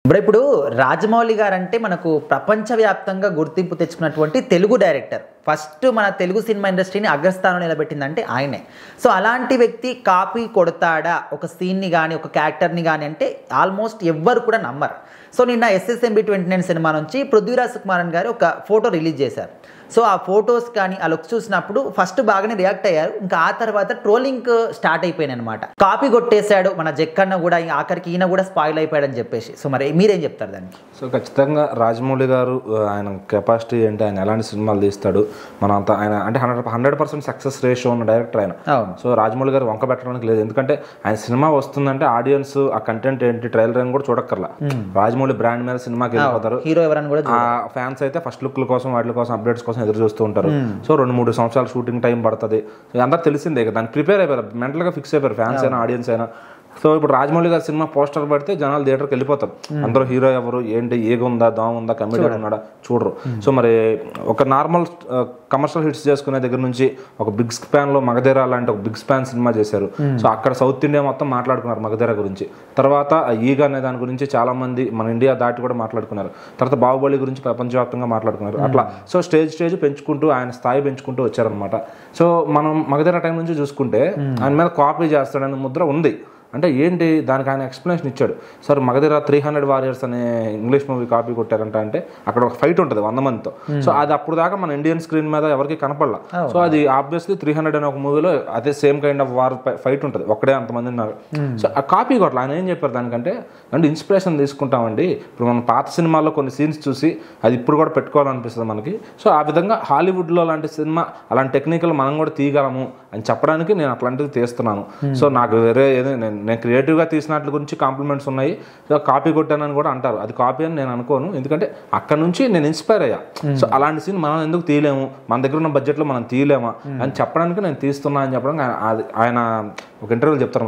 Bro ఇప్పుడు Rajamouli guarantee మనకు ప్రపంచవ్యాప్తంగా గుర్తింపు తెచ్చుకున్నటువంటి తెలుగు డైరెక్టర్. ఫస్ట్ మన తెలుగు సినిమా ఇండస్ట్రీని అగ్రస్థానంలో నిలబెట్టిందంటే ఆయనే. సో అలాంటి వ్యక్తి కాపీ కొడతాడా ఒక సీన్ని కానీ ఒక క్యారెక్టర్ని కానీ అంటే ఆల్మోస్ట్ ఎవ్వరు కూడా నమ్మరు. సో నిన్న SSMB 29 సినిమా నుంచి పృథ్వీరాజ్ సుకుమారన్ గారు ఒక ఫోటో రిలీజ్ చేశారు. సో ఆ ఫొటోస్ కానీ ఆ లుక్స్ చూసినప్పుడు ఫస్ట్ బాగానే రియాక్ట్ అయ్యారు. ఇంకా ఆ తర్వాత ట్రోలింగ్ స్టార్ట్ అయిపోయినాయి అనమాట. కాపీ కొట్టేశాడు మన జక్కన్న కూడా, ఆఖరికి ఈయన కూడా స్పాయిల్ అయిపోయాడని చెప్పేసి. సో మరి మీరేం చెప్తారు దానికి? సో ఖచ్చితంగా రాజమౌళి గారు ఆయన కెపాసిటీ ఏంటి, ఆయన ఎలాంటి సినిమాలు తీస్తాడు, మనం అంతా ఆయన అంటే 100% సక్సెస్ రేషియో ఉన్న డైరెక్టర్ ఆయన. సో రాజమౌళి గారు వంక పెట్టడానికి లేదు, ఎందుకంటే ఆయన సినిమా వస్తుందంటే ఆడియన్స్ ఆ కంటెంట్ ఏంటి ట్రైలర్ అని కూడా చూడక్కర్లా. రాజమౌళి బ్రాండ్ మీద సినిమాకి వెళ్ళిపోతారు. హీరో ఎవరని కూడా ఆ ఫ్యాన్స్ అయితే ఫస్ట్ లుక్ల కోసం వాటి కోసం అప్డేట్స్ కోసం ఎదురు చూస్తూ ఉంటారు. సో 2-3 సంవత్సరాలు షూటింగ్ టైం పడుతుంది. అందరూ తెలిసిందే, దాన్ని ప్రిపేర్ అయిపోయారు, మెంటల్గా ఫిక్స్ అయిపోయారు ఫ్యాన్స్ అయినా ఆడియన్స్ అయినా. సో ఇప్పుడు రాజమౌళి గారి సినిమా పోస్టర్ పడితే జనాలు థియేటర్కి వెళ్ళిపోతారు. అందరూ హీరో ఎవరు ఏంటి, ఏగుందా దోమ ఉందా కమెడియన్ ఉన్నాడా చూడరు. సో మరి ఒక నార్మల్ కమర్షియల్ హిట్స్ చేసుకునే దగ్గర నుంచి ఒక బిగ్ స్పాన్లో మగధీర లాంటి ఒక బిగ్ స్పాన్ సినిమా చేశారు. సో అక్కడ సౌత్ ఇండియా మొత్తం మాట్లాడుకున్నారు మగధీర గురించి. తర్వాత ఈగ అనే దాని గురించి చాలా మంది మన ఇండియా దాటి కూడా మాట్లాడుకున్నారు. తర్వాత బాహుబలి గురించి ప్రపంచవ్యాప్తంగా మాట్లాడుకున్నారు. అట్లా సో స్టేజ్ పెంచుకుంటూ ఆయన స్థాయి పెంచుకుంటూ వచ్చారనమాట. సో మనం మగధీర టైం నుంచి చూసుకుంటే ఆయన మీద కాపీ చేస్తాడనే ముద్ర ఉంది. అంటే ఏంటి దానికి ఆయన ఎక్స్ప్లెనేషన్ ఇచ్చాడు. సార్ మగధీర 300 వారియర్స్ అనే ఇంగ్లీష్ మూవీ కాపీ కొట్టారంట. అంటే అక్కడ ఒక ఫైట్ ఉంటుంది 100 మందితో. సో అది అప్పుడు దాకా మన ఇండియన్ స్క్రీన్ మీద ఎవరికి కనపడలా. సో అది ఆబ్వియస్లీ 300 అనే ఒక మూవీలో అదే same kind of war fight ఉంటుంది, ఒక్కడే అంతమంది ఉన్నారు. సో ఆ కాపీ కొట్ల ఆయన ఏం చెప్పారు దానికంటే, అంటే ఇన్స్పిరేషన్ తీసుకుంటామండి. ఇప్పుడు మన పాత సినిమాల్లో కొన్ని సీన్స్ చూసి అది ఇప్పుడు కూడా పెట్టుకోవాలనిపిస్తుంది మనకి. సో ఆ విధంగా హాలీవుడ్లో లాంటి సినిమా అలాంటి టెక్నికల్ మనం కూడా తీయగలము అని చెప్పడానికి నేను అట్లాంటిది తీస్తున్నాను. సో నాకు వేరే ఏదో నేను క్రియేటివ్గా తీసినట్ల గురించి కాంప్లిమెంట్స్ ఉన్నాయి. సో కాపీ కొట్టానని కూడా అంటారు, అది కాపీ అని నేను అనుకోను, ఎందుకంటే అక్కడ నుంచి నేను ఇన్స్పైర్ అయ్యా. సో అలాంటి సీన్ మనం ఎందుకు తీయలేము, మన దగ్గర ఉన్న బడ్జెట్లో మనం తీయలేమా అని చెప్పడానికి నేను తీస్తున్నా అని చెప్పడానికి ఆయన ఒక ఇంటర్వ్యూలో చెప్తారు,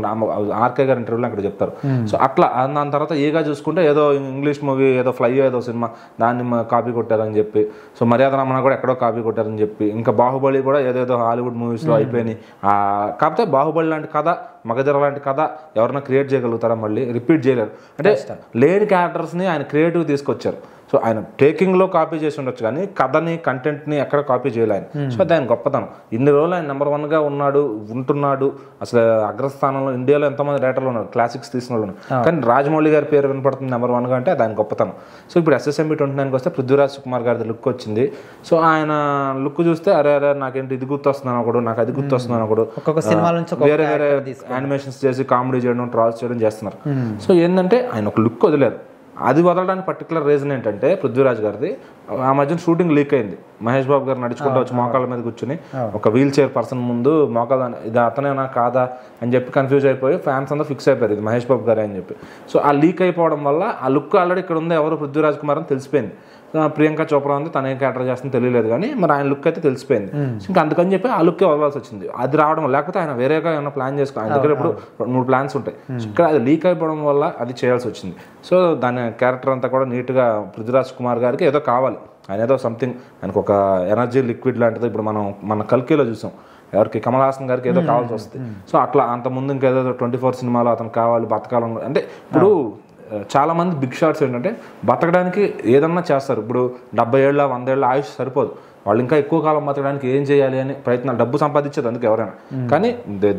ఆర్కే గారి ఇంటర్వ్యూలో అక్కడ చెప్తారు. సో అట్లా దాని తర్వాత ఏగా చూసుకుంటే ఏదో ఇంగ్లీష్ మూవీ ఏదో ఫ్లై ఏదో సినిమా దాన్ని కాపీ కొట్టారని చెప్పి, సో మర్యాద రమణ కూడా ఎక్కడో కాపీ కొట్టారని చెప్పి, ఇంకా బాహుబలి కూడా ఏదేదో హాలీవుడ్ మూవీస్లో అయిపోయినాయి. కాకపోతే బాహుబలి లాంటి కథ, మగధీర లాంటి కథ ఎవరైనా క్రియేట్ చేయగలుగుతారా, మళ్ళీ రిపీట్ చేయలేరు. అంటే లేని క్యారెక్టర్స్ని ఆయన క్రియేటివ్ తీసుకొచ్చారు. సో ఆయన టేకింగ్లో కాపీ చేసి ఉండొచ్చు కానీ కథని కంటెంట్ని ఎక్కడ కాపీ చేయలేను. సో అది ఆయన గొప్పతనం. ఇన్ని రోజులు ఆయన నెంబర్ 1గా ఉంటున్నాడు. అసలు అగ్రస్థానంలో ఇండియాలో ఎంతోమంది డైరెక్టర్లు ఉన్నారు, క్లాసిక్స్ తీసిన వాళ్ళు, కానీ రాజమౌళి గారి పేరు వినపడుతుంది నెంబర్ 1గా అంటే అది ఆయన గొప్పతనం. సో ఇప్పుడు SSMB 29కి వస్తే పృథ్వీరాజ్ సుకుమార్ గారి లుక్ వచ్చింది. సో ఆయన లుక్ చూస్తే అరే నాకేంటి ఇది గుర్తొస్తున్నాను ఒకడు, నాకు అది వస్తున్నాను ఒకడు, వేరే వేరే యానిమేషన్స్ చేసి కామెడీ చేయడం, ట్రాల్స్ చేయడం చేస్తున్నారు. సో ఏంటంటే ఆయన ఒక లుక్ వదిలేరు. అది వదలడానికి పర్టికులర్ రీజన్ ఏంటంటే పృథ్వీరాజ్ గారిది ఆ మధ్యన షూటింగ్ లీక్ అయింది. మహేష్ బాబు గారు నడుచుకుంటూ వచ్చి మోకాళ్ళ మీద కూర్చుని ఒక వీల్ చైర్ పర్సన్ ముందు మోకాళ్ళ ఇది అతనేనా కాదా అని చెప్పి కన్ఫ్యూజ్ అయిపోయి ఫ్యాన్స్ అంతా ఫిక్స్ అయిపోయారు ఇది మహేష్ బాబు గారే అని చెప్పి. సో ఆ లీక్ అయిపోవడం వల్ల ఆ లుక్ ఆల్రెడీ ఇక్కడ ఉంది, ఎవరు పృథ్వీరాజ్ కుమార్ అని తెలిసిపోయింది. ప్రియాంక చోప్రా ఉంది, తన ఏం క్యారెక్టర్ చేస్తుందో తెలియలేదు కానీ మరి ఆయన లుక్ అయితే తెలిసిపోయింది. ఇంకా అందుకని చెప్పి ఆ లుక్కే వదలాల్సి వచ్చింది. అది రావడం లేకపోతే ఆయన వేరేగా ఏమైనా ప్లాన్ చేసుకో, ఆయన దగ్గర ఇప్పుడు 3 ప్లాన్స్ ఉంటాయి. ఇక్కడ అది లీక్ అయిపోవడం వల్ల అది చేయాల్సి వచ్చింది. సో దాని క్యారెక్టర్ అంతా కూడా నీట్గా పృథ్వీరాజ్ కుమార్ గారికి ఏదో కావాలి, ఆయన ఏదో సంథింగ్ ఆయనకు ఒక ఎనర్జీ లిక్విడ్ లాంటిది. ఇప్పుడు మన కల్కిలో చూసాం, ఎవరికి కమల్ హాసన్ గారికి ఏదో కావాల్సి వస్తుంది. సో అట్లా అంత ముందు ఇంకేదో 24 సినిమాలో అతను కావాలి బతకాలని. అంటే ఇప్పుడు చాలా మంది బిగ్ షాట్స్ ఏంటంటే బతకడానికి ఏదన్నా చేస్తారు. ఇప్పుడు 70 ఏళ్ళ 100 ఏళ్ళ ఆయుష్ సరిపోదు, వాళ్ళు ఇంకా ఎక్కువ కాలం బతకడానికి ఏం చేయాలి అని ప్రయత్నాలు, డబ్బు సంపాదించేది అందుకు ఎవరైనా, కానీ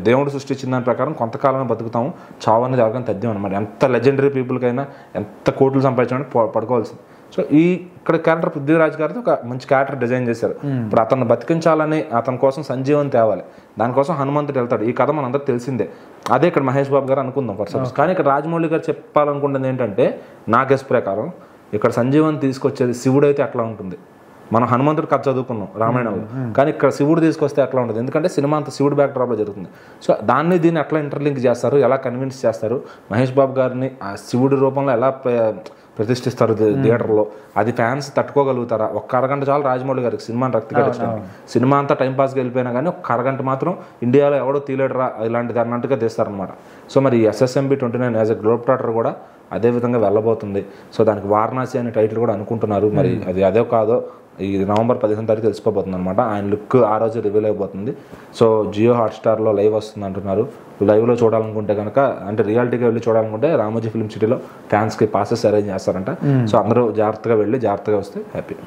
దేవుడు సృష్టించిన దాని ప్రకారం కొంతకాలమే బతుకుతాము, చావు అనేది ఎవరికైనా తథ్యం అనమాట. ఎంత లెజెండరీ పీపుల్కైనా ఎంత కోట్లు సంపాదించడానికి పడుకోవాల్సింది. సో ఇక్కడ క్యారెక్టర్ పృథ్వీరాజ్ గారితో ఒక మంచి క్యారెక్టర్ డిజైన్ చేశారు. ఇప్పుడు అతను బతికించాలని అతని కోసం సంజీవన్ తేవాలి, దానికోసం హనుమంతుడు వెళ్తాడు. ఈ కథ మనందరికి తెలిసిందే. అదే ఇక్కడ మహేష్ బాబు గారు అనుకుందాం ఫర్ సపోజ్. కానీ ఇక్కడ రాజమౌళి గారు చెప్పాలనుకుంటుంది ఏంటంటే నా గెస్ ప్రకారం ఇక్కడ సంజీవన్ తీసుకొచ్చేది శివుడు అయితే అట్లా ఉంటుంది. మనం హనుమంతుడు కథ చదువుకున్నాం రామాయణంలో, కానీ ఇక్కడ శివుడు తీసుకొస్తే ఎట్లా ఉంటుంది, ఎందుకంటే సినిమా అంతా శివుడు బ్యాక్ డ్రాప్లో జరుగుతుంది. సో దీన్ని ఎట్లా ఇంటర్లింక్ చేస్తారు, ఎలా కన్విన్స్ చేస్తారు, మహేష్ బాబు గారిని ఆ శివుడి రూపంలో ఎలా ప్రతిష్ఠిస్తారు థియేటర్లో, అది ఫ్యాన్స్ తట్టుకోగలుగుతారా? ఒక్క అరగంట చాలు రాజమౌళి గారికి సినిమాని రక్తికరించడానికి. సినిమా అంతా టైంపాస్కి వెళ్ళిపోయినా కానీ ఒక్క అరగంట మాత్రం ఇండియాలో ఎవడో తీలేడరా ఇలాంటిది అన్నట్టుగా తీస్తారనమాట. సో మరి SSMB 29 as a globe trotter కూడా అదే విధంగా వెళ్ళబోతుంది. సో దానికి వారణాసి అనే టైటిల్ కూడా అనుకుంటున్నారు. మరి అది అదే కాదో ఈ నవంబర్ 15 తారీఖు తెలిసిపోతుంది అనమాట. ఆయన లుక్ ఆ రోజు రివీల్ అయిపోతుంది. సో జియో హాట్స్టార్లో లైవ్ వస్తుంది అంటున్నారు. లైవ్లో చూడాలనుకుంటే కనుక, అంటే రియాలిటీగా వెళ్ళి చూడాలనుకుంటే రామోజీ ఫిల్మ్ సిటీలో ఫ్యాన్స్కి పాసెస్ అరేంజ్ చేస్తారంట. సో అందరూ జాగ్రత్తగా వెళ్ళి జాగ్రత్తగా వస్తే హ్యాపీ.